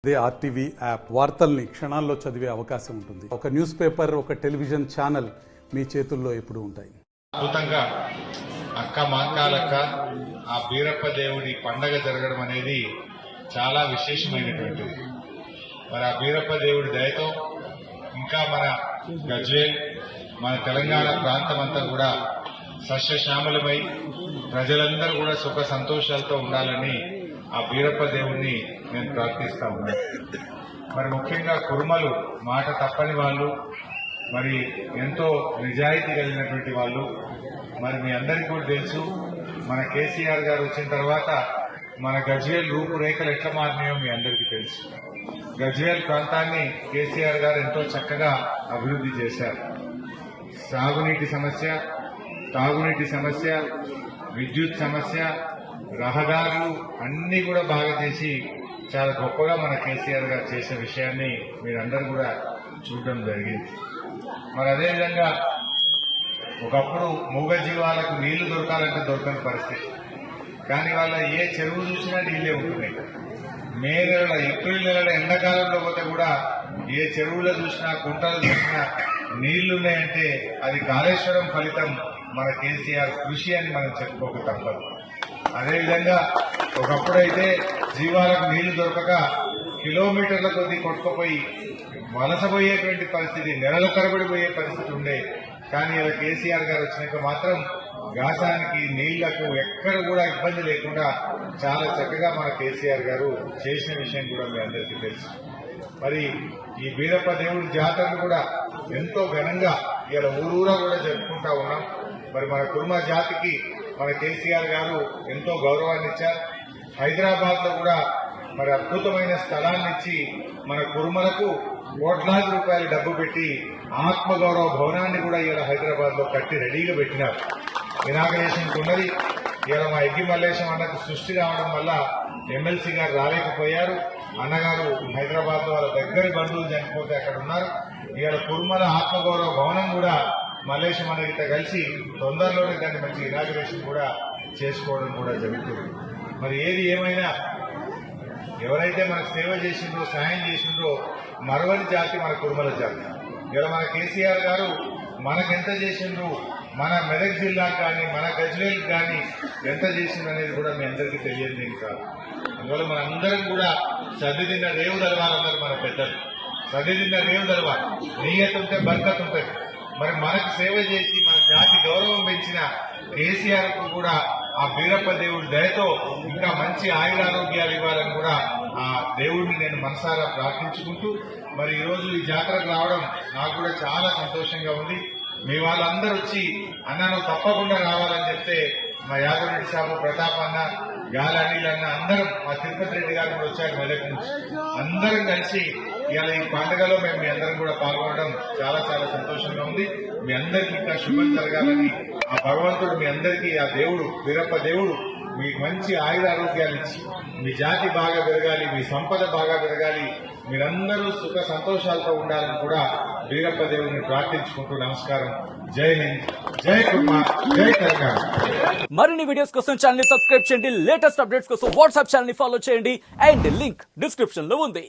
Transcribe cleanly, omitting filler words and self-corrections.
అదే RTV app వార్తల్ని క్షణాల్లో చదివే అవకాశం ఉంటుంది. ఒక న్యూస్ పేపర్, ఒక టెలివిజన్ ఛానల్ మీ చేతుల్లో ఎప్పుడూ ఉంటాయి. అద్భుతంగా అక్క మాంకాలక్క ఆ బీరప్ప దేవుడి పండగ జరగడం అనేది చాలా విశేషమైనటువంటిది. మరి ఆ బీరప్ప దేవుడి దయతో ఇంకా మన గజ్వేల్, మన తెలంగాణ ప్రాంతం అంతా కూడా సస్యశ్యామలమై ప్రజలందరూ కూడా సుఖ సంతోషాలతో ఉండాలని ఆ బీరప్ప దేవుణ్ణి నేను ప్రార్థిస్తా ఉన్నాను. మరి ముఖ్యంగా కురుమలు మాట తప్పని వాళ్ళు, మరి ఎంతో నిజాయితీ కలిగినటువంటి వాళ్ళు. మరి మీ అందరికీ కూడా తెలుసు, మన కేసీఆర్ గారు వచ్చిన తర్వాత మన గజ్వేల్ రూపురేఖలు ఎట్లా మారినాయో మీ అందరికీ తెలుసు. గజ్వేల్ ప్రాంతాన్ని కేసీఆర్ గారు ఎంతో చక్కగా అభివృద్ధి చేశారు. సాగునీటి సమస్య, తాగునీటి సమస్య, విద్యుత్ సమస్య, రహదారులు అన్ని కూడా బాగా చేసి చాలా గొప్పగా మన కేసీఆర్ గారు చేసే విషయాన్ని మీరందరూ కూడా చూడడం జరిగింది. మరి అదేవిధంగా ఒకప్పుడు మూగ జీవాలకు నీళ్లు దొరకాలంటే దొరకని పరిస్థితి. కానీ వాళ్ళ ఏ చెరువు చూసినా నీళ్లే ఉంటున్నాయి. మే నెల, ఏప్రిల్ నెలల ఎండాకాలంలో పోతే కూడా ఏ చెరువులో చూసినా, కుంటలు చూసినా నీళ్లున్నాయంటే అది కాళేశ్వరం ఫలితం, మన కేసీఆర్ కృషి అని మనం చెప్పుకోక తప్పదు. అదేవిధంగా ఒకప్పుడైతే జీవాలకు నీళ్లు దొరకక కిలోమీటర్ల కొద్దీ కొట్టుకుపోయి వలసపోయేటువంటి పరిస్థితి, నెలల తరబడి పోయే పరిస్థితి ఉండే. కానీ ఇలా కేసీఆర్ గారు వచ్చినాక మాత్రం గాసానికి, నీళ్లకు ఎక్కడ కూడా ఇబ్బంది లేకుండా చాలా చక్కగా మన కేసీఆర్ గారు చేసిన విషయం కూడా మీ అందరికీ తెలుసు. మరి ఈ బీరప్ప దేవుడి జాతరను కూడా ఎంతో ఘనంగా ఇలా ఊరూరా కూడా జరుపుకుంటా ఉన్నాం. మరి మన కుర్మ జాతికి మన కేసీఆర్ గారు ఎంతో గౌరవాన్ని ఇచ్చారు. హైదరాబాద్ లో కూడా మరి అద్భుతమైన స్థలాన్ని ఇచ్చి మన కుర్మలకు కోట్లాది రూపాయలు డబ్బు పెట్టి ఆత్మగౌరవ భవనాన్ని కూడా ఇలా హైదరాబాద్ లో కట్టి రెడీగా పెట్టినారు. ఇనాగరేషన్ ఉన్నది. ఇలా మా ఎగ్గి మల్లేశం అన్నకు సృష్టి రావడం వల్ల ఎమ్మెల్సీ గారు రాలేకపోయారు. అన్నగారు హైదరాబాద్ లో వాళ్ళ దగ్గరి బంధువులు చనిపోతే అక్కడ ఉన్నారు. ఇవాళ కుర్మల ఆత్మగౌరవ భవనం కూడా మల్లేశం అన్నగిత కలిసి తొందరలోనే దాన్ని మంచి ఇనాగరేషన్ కూడా చేసుకోవడం కూడా జరుగుతుంది. మరి ఏది ఏమైనా ఎవరైతే మనకు సేవ చేసిండ్రో, సాయం చేసిండ్రో మరవని జాతి మన కుర్మల జాతి. ఇలా మన కేసీఆర్ గారు మనకెంత చేసిండ్రు, మన మెదక్ జిల్లాకు కానీ మన గజ్వేల్కి కానీ ఎంత చేసిండ్రు అనేది కూడా మీ అందరికీ తెలియదు కాదు. అందువల్ల మనందరం కూడా సర్దిదిన్న రేవు తెలవాలన్నారు మన పెద్దలు. సర్దిదిన్న రేవు తెలవాలి, నీయత ఉంటే బర్కత్ ఉంటుంది. మరి మనకు సేవ చేసి మన జాతి గౌరవం పెంచిన కేసీఆర్ కు కూడా ఆ బీరప్ప దేవుడి దయతో ఇంకా మంచి ఆయురారోగ్యాలు ఇవ్వాలని కూడా ఆ దేవుడిని నేను మనసారా ప్రార్థించుకుంటూ, మరి ఈరోజు ఈ జాతరకు రావడం నాకు కూడా చాలా సంతోషంగా ఉంది. మీ వాళ్ళందరూ వచ్చి అన్న నువ్వు తప్పకుండా రావాలని చెప్తే మా యాదవరెడ్డి సాబు, ప్రతాప్ అన్న, గాలి అనిల్ అన్న అందరం, మా తిరుపతి రెడ్డి గారు కూడా వచ్చారు మెదక్ నుంచి, అందరం కలిసి ఇవాళ ఈ పండుగలో మేము మీ అందరం కూడా పాల్గొనడం చాలా చాలా సంతోషంగా ఉంది. మీ అందరికీ ఇంకా శుభం జరగాలని ఆ భగవంతుడు మీ అందరికీ, ఆ దేవుడు బీరప్ప దేవుడు మీకు మంచి ఆయురారోగ్యాలు ఇచ్చి మీ జాతి బాగా పెరగాలి, మీ సంపద బాగా పెరగాలి, మీరందరూ సుఖ సంతోషాలతో ఉండాలని కూడా బీరప్ప దేవుడిని ప్రార్థించుకుంటూ నమస్కారం. జై హింద్, జై కుర్మా, జై తెలంగాణ. మరిన్ని వీడియోస్ కోసం ఛానల్ ని సబ్స్క్రైబ్ చేయండి. లేటెస్ట్ అప్డేట్స్ కోసం వాట్సాప్ ఛానల్ ని ఫాలో చేయండి. అండ్ లింక్ డిస్క్రిప్షన్ లో ఉంది.